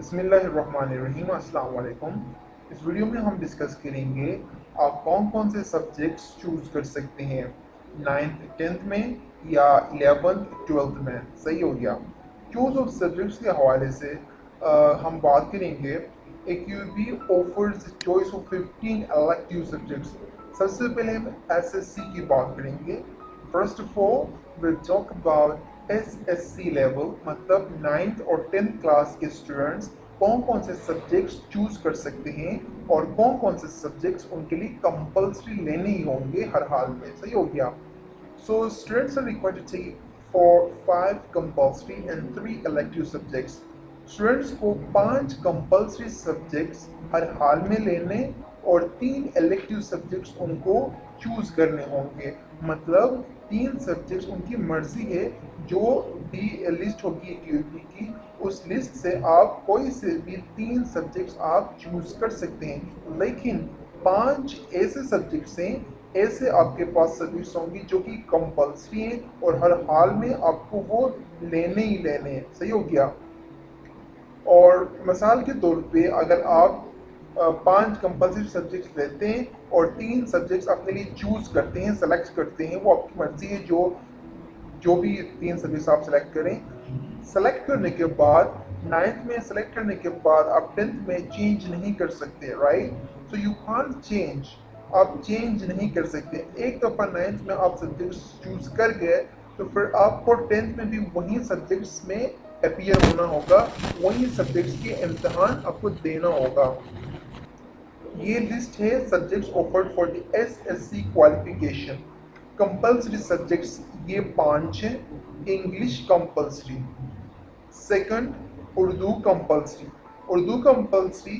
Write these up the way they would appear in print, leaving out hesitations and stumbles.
बिस्मिल्लाहिर्रहमानिर्रहीम, अस्सलाम वालेकुम। इस वीडियो में हम डिस्कस करेंगे आप कौन कौन से सब्जेक्ट्स चूज़ कर सकते हैं 9th 10th में या 11th 12th में। सही हो गया। चूज ऑफ सब्जेक्ट्स के हवाले से हम बात करेंगे। A QB offers choice of 15 elective subjects. सबसे पहले हम एसएससी की बात करेंगे। First of all will talk about SSC level, मतलब 9th और 10th क्लास के स्टूडेंट्स कौन कौन से सब्जेक्ट्स चूज कर सकते हैं और कौन कौन से सब्जेक्ट्स उनके लिए कंपल्सरी लेने ही होंगे हर हाल में। सही हो गया। So students are required to take for 5 compulsory and 3 elective subjects. Students को 5 compulsory subjects हर हाल में लेने और 3 elective subjects उनको चूज करने होंगे। मतलब 3 सब्जेक्ट्स उनकी मर्जी है, जो भी लिस्ट होगी क्यूबी की, उस लिस्ट से आप कोई से भी 3 सब्जेक्ट्स आप चूज कर सकते हैं। लेकिन 5 ऐसे सब्जेक्ट्स हैं, ऐसे आपके पास सब्जेक्ट्स होंगे जो कि कंपल्सरी हैं और हर हाल में आपको वो लेने ही लेने हैं। सही हो गया। और मिसाल के तौर पे अगर आप 5 कंपल्सरी सब्जेक्ट्स लेते हैं और 3 सब्जेक्ट्स अपने लिए चूज करते हैं, सेलेक्ट करते हैं, वो आपकी मर्जी है। जो जो भी 3 सब्जेक्ट्स आप सेलेक्ट करें, सेलेक्ट करने के बाद 9th में सेलेक्ट करने के बाद आप 10th में चेंज नहीं कर सकते, right. So you can't change, आप चेंज नहीं कर सकते। एक दफ़ा 9th में आप सब्जेक्ट्स चूज कर गए तो फिर आपको 10th में भी वही सब्जेक्ट्स में अपीयर होना होगा, वही सब्जेक्ट्स के इम्तिहान आपको देना होगा। ये लिस्ट है subjects offered for the assessee qualification. Compulsory subjects ये 5 हैं। English compulsory, second Urdu compulsory, Urdu compulsory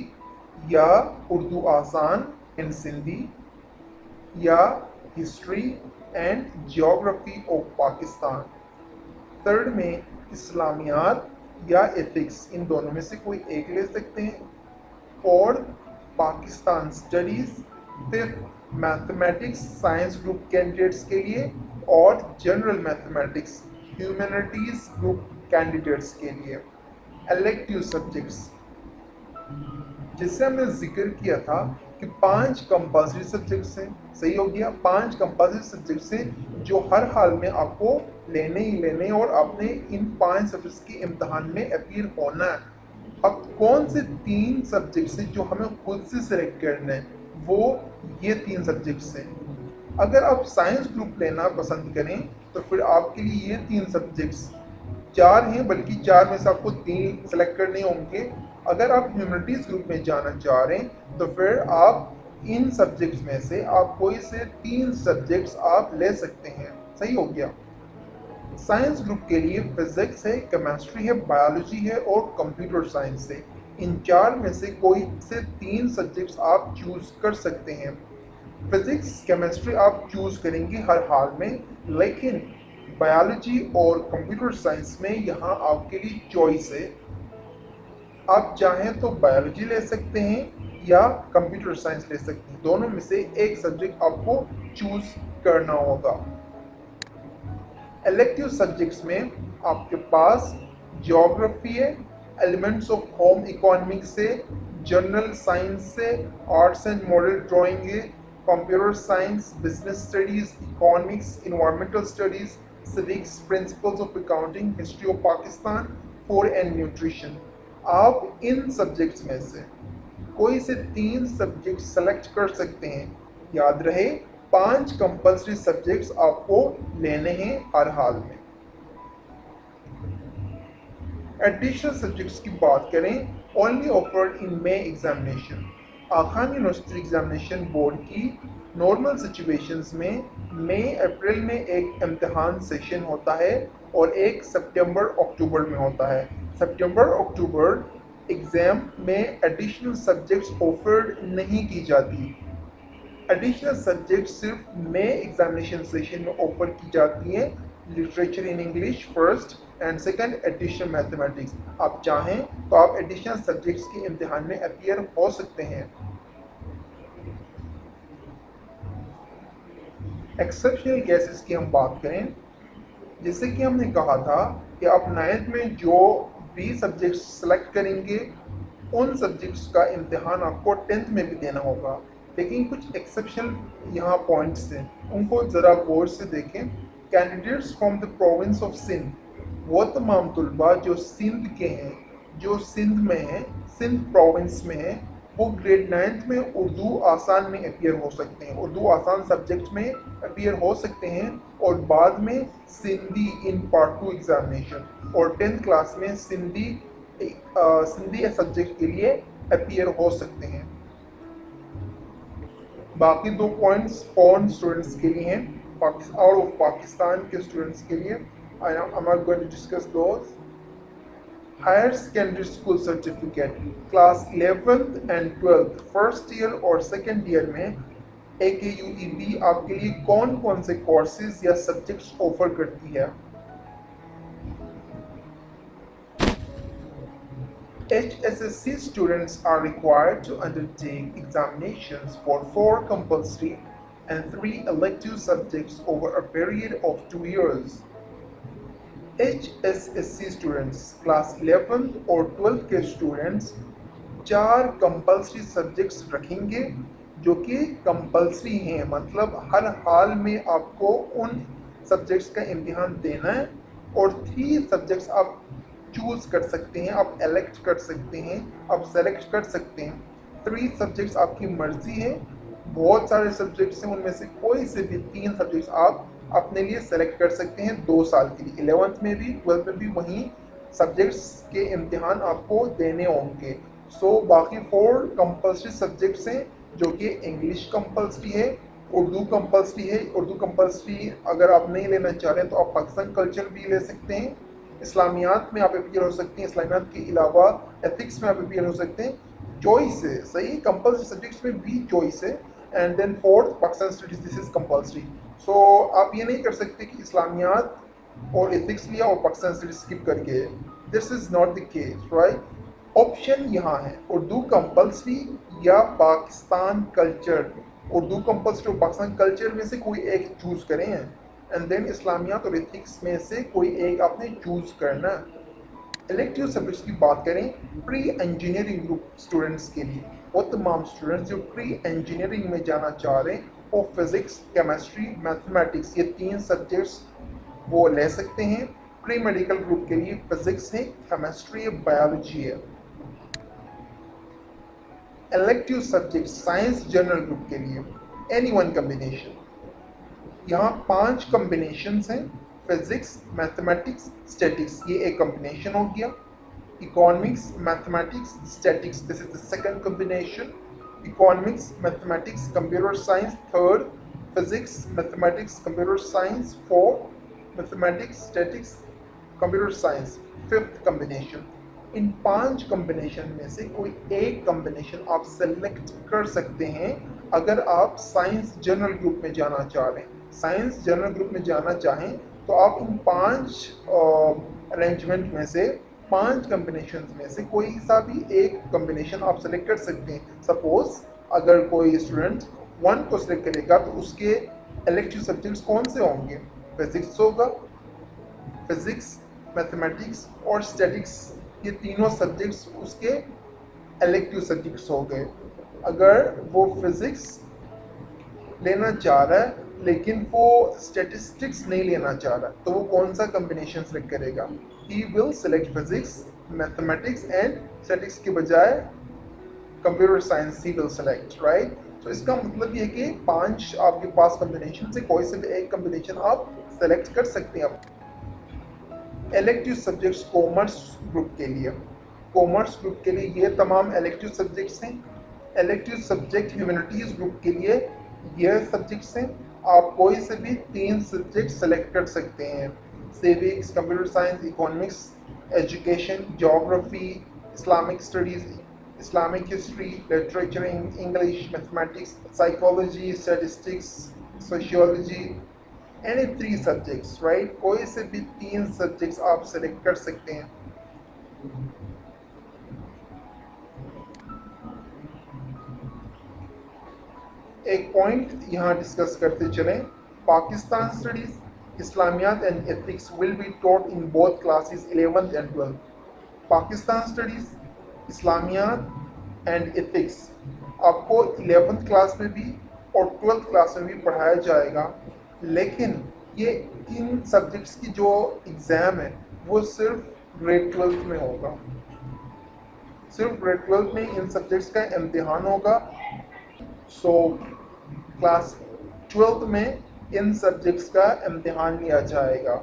या उर्दू आसान इन सिंधी, या history and geography of Pakistan. Third में इस्लामियात या एथिक्स, इन दोनों में से कोई एक ले सकते हैं। Fourth Pakistan studies. Fifth mathematics science group candidates के लिए और general mathematics humanities group candidates के लिए। इलेक्टिव सब्जेक्ट्स, जिससे हमने जिक्र किया था कि 5 कंपल्सरी सब्जेक्ट्स हैं। सही हो गया। 5 कंपल्सरी सब्जेक्ट्स हैं जो हर हाल में आपको लेने ही लेने और आपने इन 5 सब्जेक्ट्स के इम्तिहान में अपीयर होना है। अब कौन से 3 सब्जेक्ट्स हैं जो हमें खुद से सिलेक्ट करना है, वो ये 3 सब्जेक्ट्स हैं। अगर आप साइंस ग्रुप लेना पसंद करें तो फिर आपके लिए ये 3 सब्जेक्ट्स 4 हैं, बल्कि 4 में से आपको 3 सेलेक्ट करने होंगे। अगर आप ह्यूमैनिटीज ग्रुप में जाना चाह रहे हैं तो फिर आप इन सब्जेक्ट्स में से आप कोई से 3 सब्जेक्ट्स आप ले सकते हैं। सही हो गया। साइंस ग्रुप के लिए फिजिक्स है, केमिस्ट्री है, बायोलॉजी है और कंप्यूटर साइंस है। इन 4 में से कोई से 3 सब्जेक्ट्स आप चूज कर सकते हैं। फिजिक्स केमिस्ट्री आप चूज करेंगे हर हाल में, लेकिन बायोलॉजी और कंप्यूटर साइंस में यहाँ आपके लिए चॉइस है। आप चाहें तो बायोलॉजी ले सकते हैं या कंप्यूटर साइंस ले सकते हैं। दोनों में से एक सब्जेक्ट आपको चूज करना होगा। इलेक्टिव सब्जेक्ट्स में आपके पास ज्योग्राफी है, एलिमेंट्स ऑफ होम इकोनॉमिक्स से, जनरल साइंस से, आर्ट्स एंड मॉडल ड्राइंग है, computer science, business studies, economics, environmental studies, civics, principles of accounting, history of Pakistan, food and nutrition. आप इन सब्जेक्ट्स में से कोई से 3 सब्जेक्ट सेलेक्ट कर सकते हैं। याद रहे 5 कंपल्सरी सब्जेक्ट्स आपको लेने हैं हर हाल में। एडिशनल सब्जेक्ट्स की बात करें, only offered in may examination. Khan university examination board की नॉर्मल सिचुएशंस में मई अप्रैल में एक इम्तिहान सेशन होता है और एक सितंबर अक्टूबर में होता है। सितंबर अक्टूबर एग्जाम में एडिशनल सब्जेक्ट्स ऑफर्ड नहीं की जाती। एडिशनल सब्जेक्ट सिर्फ मई एग्जामिनेशन सेशन में ऑफर की जाती हैं। Literature in English first and second, additional mathematics. आप चाहें तो आप एडिशनल सब्जेक्ट्स के इम्तिहान में अपीयर हो सकते हैं। एक्सेप्शनल केसेस की हम बात करें, जैसे कि हमने कहा था कि आप 9th में जो भी सब्जेक्ट सेलेक्ट करेंगे उन सब्जेक्ट्स का इम्तिहान आपको 10th में भी देना होगा। लेकिन कुछ एक्सेप्शनल यहाँ पॉइंट्स हैं, उनको ज़रा गौर से देखें। Candidates from the province of Sindh, वो तमाम तलबा जो सिंध के हैं, जो सिंध में हैं, सिंध प्रोविंस में हैं, वो ग्रेड 9th में उर्दू आसान में अपीयर हो सकते हैं, उर्दू आसान सब्जेक्ट में अपीयर हो सकते हैं, और बाद में सिंधी इन पार्ट 2 एग्जामिनेशन, और 10th क्लास में सिंधी सब्जेक्ट के लिए अपीयर हो सकते हैं। बाकी दो पॉइंट्स फॉरेन स्टूडेंट्स के लिए हैं, आउट ऑफ पाकिस्तान के स्टूडेंट्स के लिए। I am not going to discuss those. Higher secondary school certificate class 11th and 12th first year और सेकेंड ईयर में AKUEB आपके लिए कौन कौन से कोर्सेज या सब्जेक्ट्स ऑफर करती है। HSSC students are required to undertake examinations for 4 compulsory and 3 elective subjects over a period of 2 years. HSSC students class 11th और 12th के स्टूडेंट्स 4 कंपल्सरी सब्जेक्ट्स रखेंगे जो कि कंपल्सरी हैं, मतलब हर हाल में आपको उन सब्जेक्ट्स का इम्तिहान देना है, और 3 सब्जेक्ट्स आप चूज कर सकते हैं, आप एलेक्ट कर सकते हैं, आप सेलेक्ट कर सकते हैं। 3 सब्जेक्ट्स आपकी मर्जी है, बहुत सारे सब्जेक्ट्स हैं, उनमें से कोई से भी 3 सब्जेक्ट्स आप अपने लिए सेलेक्ट कर सकते हैं 2 साल के लिए। 11th में भी 12th में भी वही सब्जेक्ट्स के इम्तिहान आपको देने होंगे। सो बाकी 4 कंपल्सरी सब्जेक्ट्स हैं जो कि इंग्लिश कंपल्सरी है, उर्दू कंपल्सरी है। उर्दू कंपल्सरी अगर आप नहीं लेना चाह रहे हैं तो आप पाकिस्तान कल्चर भी ले सकते हैं, इस्लामियात में आप अपीयर हो सकते हैं, इस्लामियात के अलावा एथिक्स में आप अपीयर हो सकते हैं। चॉइस है, सही, कंपल्सरी सब्जेक्ट्स में भी चॉइस है। And then fourth Pakistan studies, this is compulsory. So आप ये नहीं कर सकते कि इस्लामियात और एथिक्स लिया और पाकिस्तान स्टडीज स्किप करके, this is not the case, right. Option यहाँ है उर्दू कंपल्सरी या पाकिस्तान कल्चर। उर्दू कंपल्सरी और पाकिस्तान कल्चर में से कोई एक चूज करें, एंड देन इस्लामियात और एथिक्स में से कोई एक आपने चूज करना। इलेक्टिव सब्जेक्ट्स की बात करें प्री इंजीनियरिंग ग्रुप स्टूडेंट्स के लिए, वो तमाम स्टूडेंट्स जो प्री इंजीनियरिंग में जाना चाह रहे हैं वो फिजिक्स, केमिस्ट्री, मैथमेटिक्स, ये 3 सब्जेक्ट्स वो ले सकते हैं। प्री मेडिकल ग्रुप के लिए फिजिक्स है, केमिस्ट्री है, बायोलॉजी है। Elective subject science general group के लिए एनी वन कम्बिनेशन, यहाँ 5 कम्बिनेशंस हैं, फिजिक्स, मैथमेटिक्स, स्टैटिक्स, ये एक कम्बिनेशन हो गया। Economics, mathematics, statics, this is the second combination. Economics, mathematics, computer science, third. Physics, mathematics, computer science, fourth. Mathematics, statics, computer science, fifth combination. In 5 combination में से कोई एक combination आप select कर सकते हैं अगर आप साइंस जनरल ग्रुप में जाना चाह रहे हैं। साइंस जनरल ग्रुप में जाना चाहें तो आप इन 5 अरेंजमेंट में से 5 कम्बिनेशन में से कोई सा भी एक कम्बिनेशन आप सेलेक्ट कर सकते हैं। सपोज अगर कोई स्टूडेंट 1 को सिलेक्ट करेगा तो उसके इलेक्टिव सब्जेक्ट्स कौन से होंगे? फिजिक्स होगा, फिजिक्स, मैथमेटिक्स और स्टैटिक्स, ये तीनों सब्जेक्ट्स उसके इलेक्टिव सब्जेक्ट्स हो गए। अगर वो फिजिक्स लेना चाह रहा है लेकिन वो स्टैटिस्टिक्स नहीं लेना चाह रहा, तो वो कौन सा कम्बिनेशन सेलेक्ट करेगा? He will select physics, mathematics and statics के बजाय computer science he will select, right. तो इसका मतलब ये है कि 5 आपके पास कम्बिनेशन से कोई से भी एक कम्बिनेशन आप सेलेक्ट कर सकते हैं। इलेक्टिव सब्जेक्ट्स कॉमर्स ग्रुप के लिए, कॉमर्स ग्रुप के लिए ये तमाम इलेक्टिव सब्जेक्ट्स हैं। इलेक्टिव सब्जेक्ट ह्यूमैनिटीज़ ग्रुप के लिए ये सब्जेक्ट्स हैं। आप कोई से भी 3 सब्जेक्ट सेलेक्ट कर सकते हैं, civics, computer science, economics, education, geography, Islamic studies, Islamic history, literature, English, mathematics, psychology, statistics, sociology, any 3 subjects, right. कोई से भी 3 सब्जेक्ट्स आप सेलेक्ट कर सकते हैं। एक पॉइंट यहाँ डिस्कस करते चलें, Pakistan studies, Islamiyat and ethics will be taught in both classes 11th and 12th। Pakistan studies Islamiyat and ethics आपको 11th क्लास में भी और 12th क्लास में भी पढ़ाया जाएगा, लेकिन ये इन सब्जेक्ट्स की जो एग्ज़ाम है वो सिर्फ ग्रेड 12th में होगा। सिर्फ ग्रेड 12th में इन सब्जेक्ट्स का इम्तिहान होगा। सो क्लास 12th में इन सब्जेक्ट्स का इम्तिहान लिया जाएगा।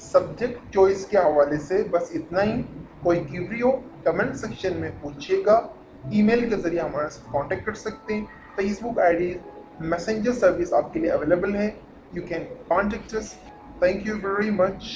सब्जेक्ट चॉइस के हवाले से बस इतना ही। कोई क्यूरी हो कमेंट सेक्शन में पूछिएगा, ईमेल के ज़रिए हमारे साथ कांटेक्ट कर सकते हैं। फेसबुक आईडी, मैसेंजर सर्विस आपके लिए अवेलेबल है। You can contact us. Thank you very much.